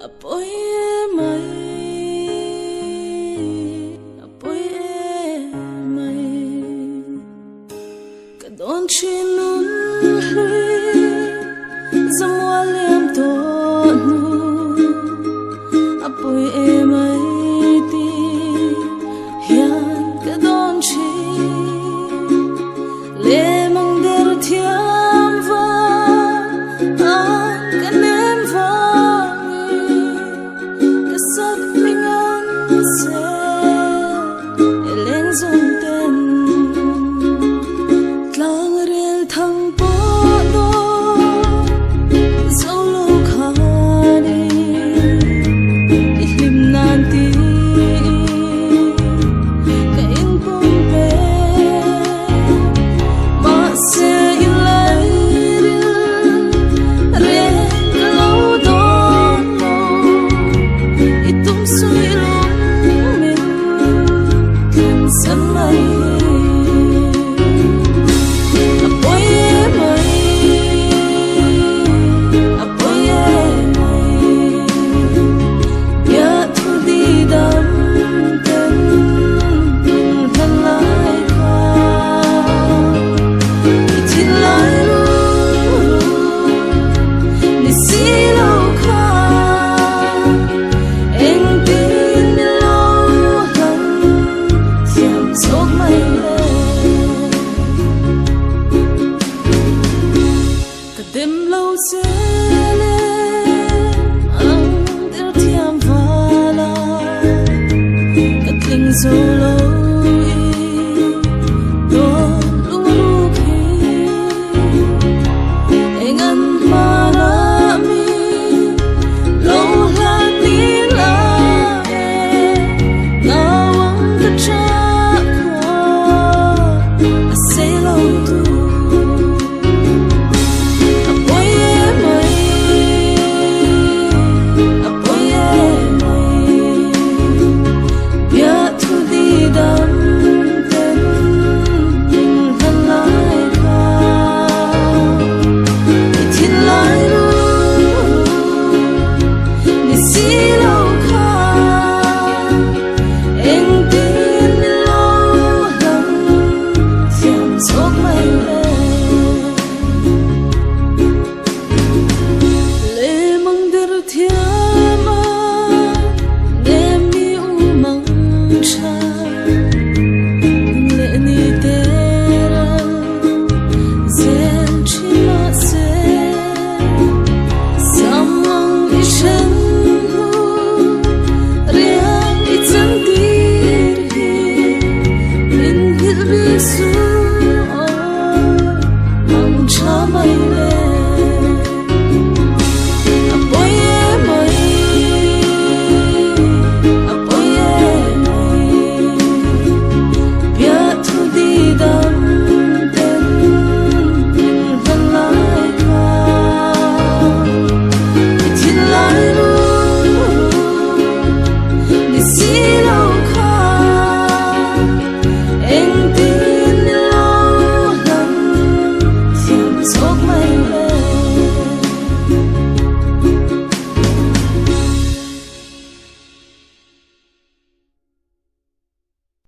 Apoy mai, apoy mai, kadon chinun hui, zamwaliam to nu, apoy mai ti, hian kadon chi, le mang der thiam va, an kanem va. Sắc minh an sẽ lên dòng tên lang rel thăng bó đô dẫu lâu khá đi him nan ti cái in bông bê mà sẽ yêu lấy rel lâu đó suy lúc mình cần sân mây apoy mai ya thu đi đắm tên thân lại qua thì lại luôn đi xí lâu khá đêm lâu sẽ lên ang der thiam vala kat ling zo